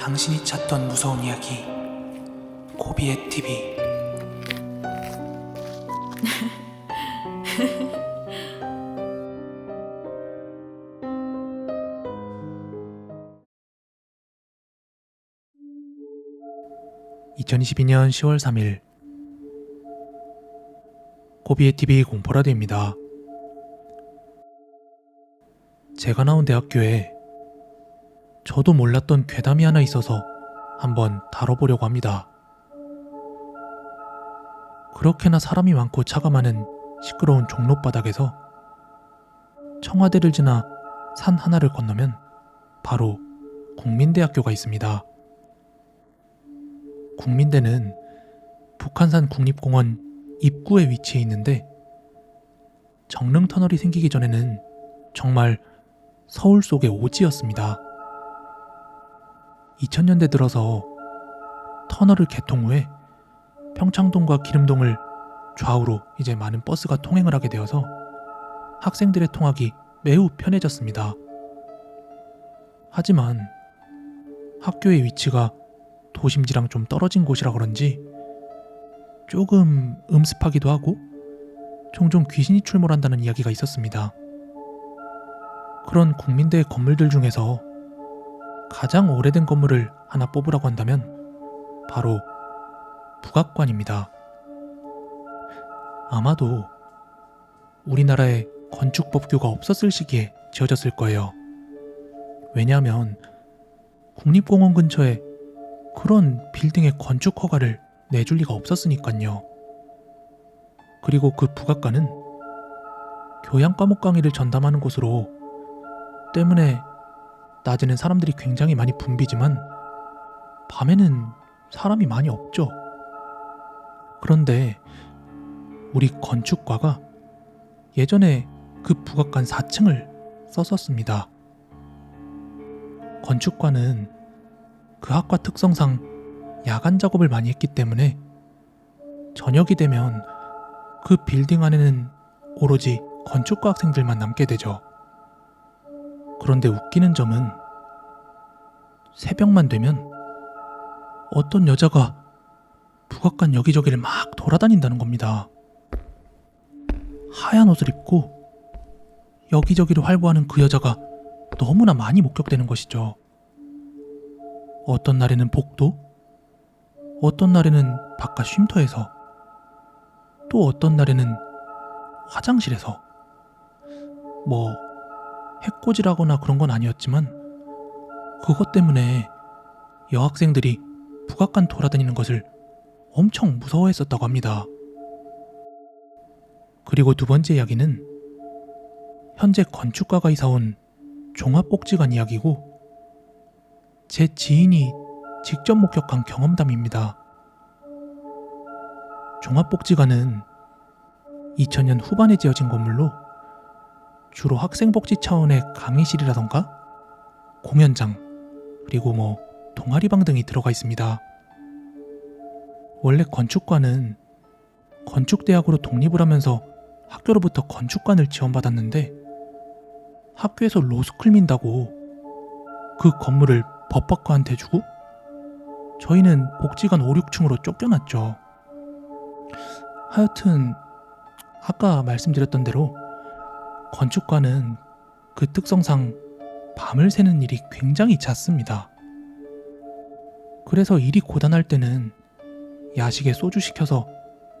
당신이 찾던 무서운 이야기 고비의 TV. (2022년 10월 3일) 고비의 TV 공포라디오입니다. 제가 나온 대학교에 저도 몰랐던 괴담이 하나 있어서 한번 다뤄보려고 합니다. 그렇게나 사람이 많고 차가 많은 시끄러운 종로바닥에서 청와대를 지나 산 하나를 건너면 바로 국민대학교가 있습니다. 국민대는 북한산 국립공원 입구에 위치해 있는데, 정릉터널이 생기기 전에는 정말 서울 속의 오지였습니다. 2000년대 들어서 터널을 개통 후에 평창동과 기름동을 좌우로 이제 많은 버스가 통행을 하게 되어서 학생들의 통학이 매우 편해졌습니다. 하지만 학교의 위치가 도심지랑 좀 떨어진 곳이라 그런지 조금 음습하기도 하고 종종 귀신이 출몰한다는 이야기가 있었습니다. 그런 국민대 건물들 중에서 가장 오래된 건물을 하나 뽑으라고 한다면 바로 북악관입니다. 아마도 우리나라에 건축법규가 없었을 시기에 지어졌을 거예요. 왜냐하면 국립공원 근처에 그런 빌딩의 건축 허가를 내줄 리가 없었으니까요. 그리고 그 북악관은 교양 과목 강의를 전담하는 곳으로 때문에 낮에는 사람들이 굉장히 많이 붐비지만 밤에는 사람이 많이 없죠. 그런데 우리 건축과가 예전에 그 북악관 4층을 썼었습니다. 건축과는 그 학과 특성상 야간 작업을 많이 했기 때문에 저녁이 되면 그 빌딩 안에는 오로지 건축과 학생들만 남게 되죠. 그런데 웃기는 점은 새벽만 되면 어떤 여자가 북악관 여기저기를 막 돌아다닌다는 겁니다. 하얀 옷을 입고 여기저기를 활보하는 그 여자가 너무나 많이 목격되는 것이죠. 어떤 날에는 복도, 어떤 날에는 바깥 쉼터에서, 또 어떤 날에는 화장실에서. 해코지라거나 그런 건 아니었지만 그것 때문에 여학생들이 북악관 돌아다니는 것을 엄청 무서워했었다고 합니다. 그리고 두 번째 이야기는 현재 건축가가 이사온 종합복지관 이야기고, 제 지인이 직접 목격한 경험담입니다. 종합복지관은 2000년 후반에 지어진 건물로 주로 학생복지 차원의 강의실이라던가 공연장, 그리고 동아리방 등이 들어가 있습니다. 원래 건축과는 건축대학으로 독립을 하면서 학교로부터 건축관을 지원받았는데, 학교에서 로스쿨 민다고 그 건물을 법학과한테 주고 저희는 복지관 5, 6층으로 쫓겨났죠. 하여튼 아까 말씀드렸던 대로 건축과는 그 특성상 밤을 새는 일이 굉장히 잦습니다. 그래서 일이 고단할 때는 야식에 소주 시켜서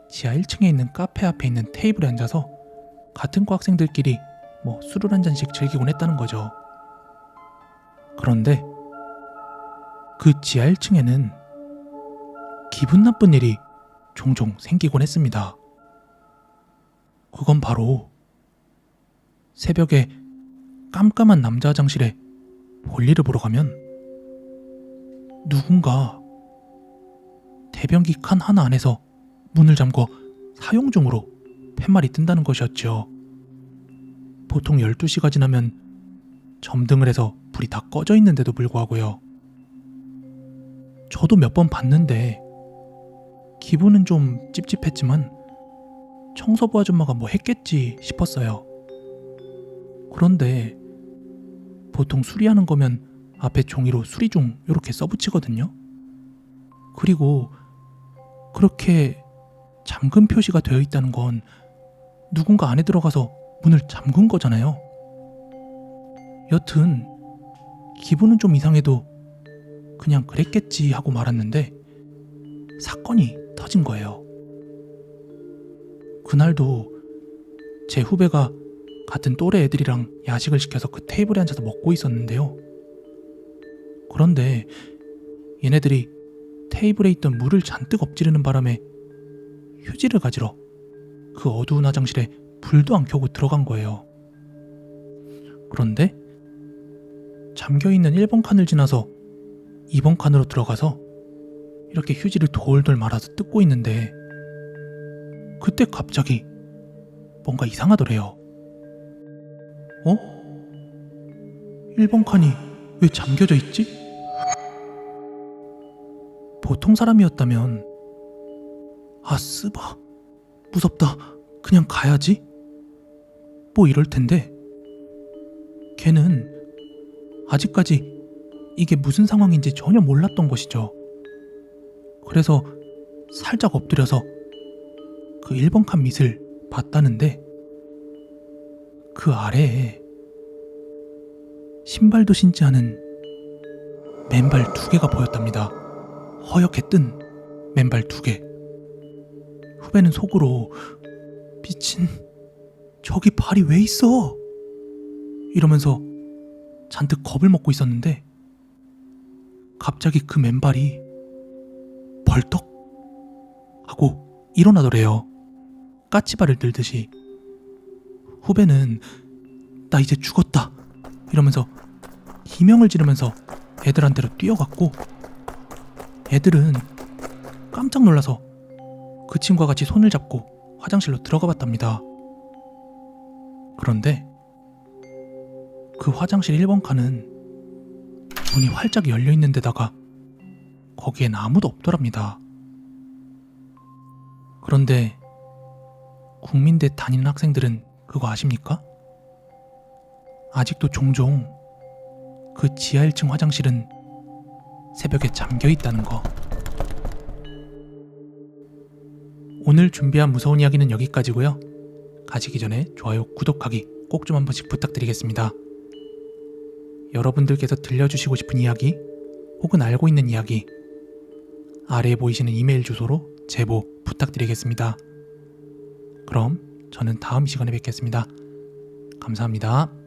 지하 1층에 있는 카페 앞에 있는 테이블에 앉아서 같은 과 학생들끼리 술을 한 잔씩 즐기곤 했다는 거죠. 그런데 그 지하 1층에는 기분 나쁜 일이 종종 생기곤 했습니다. 그건 바로 새벽에 깜깜한 남자 화장실에 볼일을 보러 가면 누군가 대변기 칸 하나 안에서 문을 잠궈 사용 중으로 팻말이 뜬다는 것이었죠. 보통 12시가 지나면 점등을 해서 불이 다 꺼져 있는데도 불구하고요. 저도 몇 번 봤는데 기분은 좀 찝찝했지만 청소부 아줌마가 했겠지 싶었어요. 그런데 보통 수리하는 거면 앞에 종이로 수리중 이렇게 써붙이거든요. 그리고 그렇게 잠금 표시가 되어 있다는 건 누군가 안에 들어가서 문을 잠근 거잖아요. 여튼 기분은 좀 이상해도 그냥 그랬겠지 하고 말았는데 사건이 터진 거예요. 그날도 제 후배가 같은 또래 애들이랑 야식을 시켜서 그 테이블에 앉아서 먹고 있었는데요. 그런데 얘네들이 테이블에 있던 물을 잔뜩 엎지르는 바람에 휴지를 가지러 그 어두운 화장실에 불도 안 켜고 들어간 거예요. 그런데 잠겨있는 1번 칸을 지나서 2번 칸으로 들어가서 이렇게 휴지를 돌돌 말아서 뜯고 있는데 그때 갑자기 뭔가 이상하더래요. 1번 칸이 왜 잠겨져 있지? 보통 사람이었다면 쓰바 무섭다 그냥 가야지 뭐 이럴 텐데 걔는 아직까지 이게 무슨 상황인지 전혀 몰랐던 것이죠. 그래서 살짝 엎드려서 그 1번 칸 밑을 봤다는데 그 아래에 신발도 신지 않은 맨발 2개가 보였답니다. 허옇게 뜬 맨발 2개. 후배는 속으로 미친 저기 발이 왜 있어? 이러면서 잔뜩 겁을 먹고 있었는데 갑자기 그 맨발이 벌떡 하고 일어나더래요. 까치발을 들듯이. 후배는 나 이제 죽었다 이러면서 비명을 지르면서 애들한테로 뛰어갔고 애들은 깜짝 놀라서 그 친구와 같이 손을 잡고 화장실로 들어가 봤답니다. 그런데 그 화장실 1번 칸은 문이 활짝 열려 있는 데다가 거기엔 아무도 없더랍니다. 그런데 국민대 다니는 학생들은 그거 아십니까? 아직도 종종 그 지하 1층 화장실은 새벽에 잠겨 있다는 거. 오늘 준비한 무서운 이야기는 여기까지고요. 가시기 전에 좋아요, 구독하기 꼭 좀 한 번씩 부탁드리겠습니다. 여러분들께서 들려주시고 싶은 이야기 혹은 알고 있는 이야기 아래에 보이시는 이메일 주소로 제보 부탁드리겠습니다. 그럼 저는 다음 시간에 뵙겠습니다. 감사합니다.